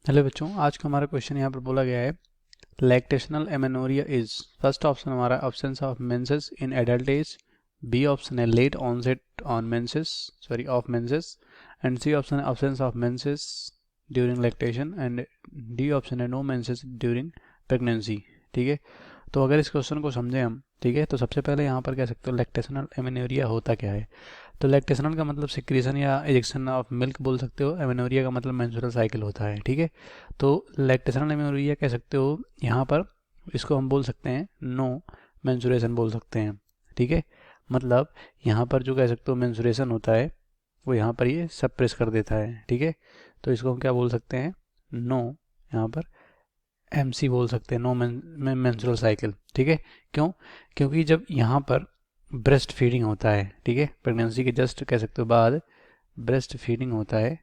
Hello बच्चों, आज का हमारा क्वेश्चन यहाँ पर बोला गया है lactational amenorrhea is. First option हमारा option of menses in adult age, B option है late onset on menses sorry of menses, and C option है option of menses during lactation, and D option है no menses during pregnancy. ठीक है, तो अगर इस question को समझें हम, ठीक है, तो सबसे पहले यहाँ पर कह सकते हो लैक्टेशनल एमेनोरिया होता क्या है। तो लैक्टेशनल का मतलब सिक्रीशन या इजेक्शन ऑफ मिल्क बोल सकते हो, एमेनोरिया का मतलब मेंस्ट्रुअल साइकिल होता है। ठीक है, तो लैक्टेशनल एमेनोरिया कह सकते हो यहाँ पर, इसको हम बोल सकते हैं नो मेंस्ट्रुएशन बोल सकते हैं। ठीक है, मतलब यहाँ पर जो कह सकते हो मेंस्ट्रुएशन होता है वो यहाँ पर ये सप्रेस कर देता है। ठीक है, तो इसको हम क्या बोल सकते हैं, नो, यहाँ पर एमसी बोल सकते हैं, नो मेंस्ट्रुअल साइकिल। ठीक है, क्यों? क्योंकि जब यहाँ पर ब्रेस्ट फीडिंग होता है, ठीक है, प्रेगनेंसी के जस्ट कह सकते हो बाद ब्रेस्ट फीडिंग होता है।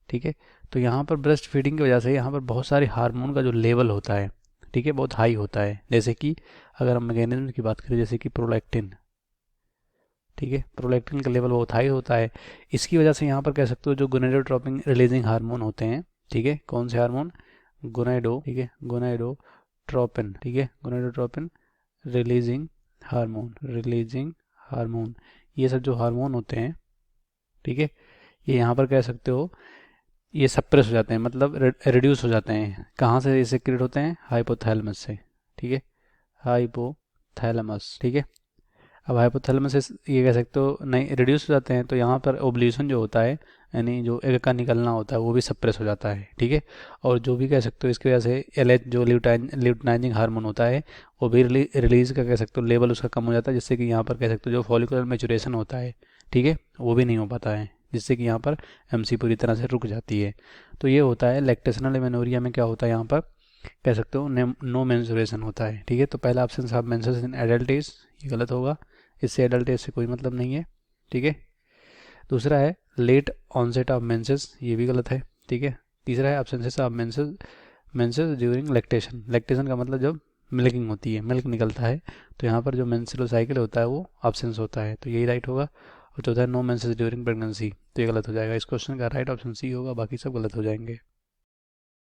ठीक है, तो यहाँ पर ब्रेस्ट फीडिंग की वजह से यहाँ पर बहुत सारे हार्मोन का जो लेवल होता है, ठीक है, बहुत हाई होता है। जैसे कि अगर हम मैकेनिज्म की बात करें, जैसे कि प्रोलैक्टिन, ठीक है, प्रोलैक्टिन का लेवल बहुत हाई होता है। इसकी वजह से यहाँ पर कह सकते हो जो गोनेडोट्रोपिन रिलीजिंग हार्मोन होते हैं, ठीक है, कौन से हार्मोन, गोनेडो, ठीक है, गोनेडोट्रोपिन, ठीक है, गोनेडोट्रोपिन रिलीजिंग हार्मोन, ये सब जो हार्मोन होते हैं, ठीक है, ये यहाँ पर कह सकते हो ये सप्रेस हो जाते हैं, मतलब रिड्यूस हो जाते हैं। कहाँ से ये सिक्रेट होते हैं, हाइपोथैलेमस से। ठीक है, हाइपोथैलेमस, ठीक है। अब हाइपोथैलेमस से ये कह सकते हो नहीं रिड्यूस हो जाते हैं, तो यहाँ पर ओब्ल्यूशन जो होता है, यानी जो एग का निकलना होता है वो भी सप्रेस हो जाता है। ठीक है, और जो भी कह सकते हो इसकी वजह से एलएच जो ल्यूटिनाइजिंग हार्मोन होता है वो भी रिलीज का कह सकते हो लेवल उसका कम हो जाता है, जिससे कि यहाँ पर कह सकते हो जो फॉलिकुलर मैचुरेशन होता है, ठीक है, वो भी नहीं हो पाता है, जिससे कि यहाँ पर एमसी पूरी तरह से रुक जाती है। तो ये होता है लैक्टेशनल एमेनोरिया में क्या होता है, यहाँ पर कह सकते हो नो मेंस्ट्रुएशन होता है। ठीक है, तो पहला ऑप्शन साहब मेंसेस इन एडल्ट एज, ये गलत होगा, इससे एडल्ट एज से कोई मतलब नहीं है। ठीक है, दूसरा है लेट ऑनसेट ऑफ मेंसेस, ये भी गलत है। ठीक है, तीसरा है option of menses menses during lactation, lactation का मतलब जब मिल्किंग होती है, मिल्क निकलता है, तो यहाँ पर जो मेंस्ट्रुअल साइकिल होता है वो ऑप्शंस होता है, तो यही राइट होगा। और चौथा है नो मेंसेस ड्यूरिंग प्रेगनेंसी, तो ये गलत हो जाएगा। इस क्वेश्चन का राइट ऑप्शन सी होगा, बाकी सब गलत हो जाएंगे।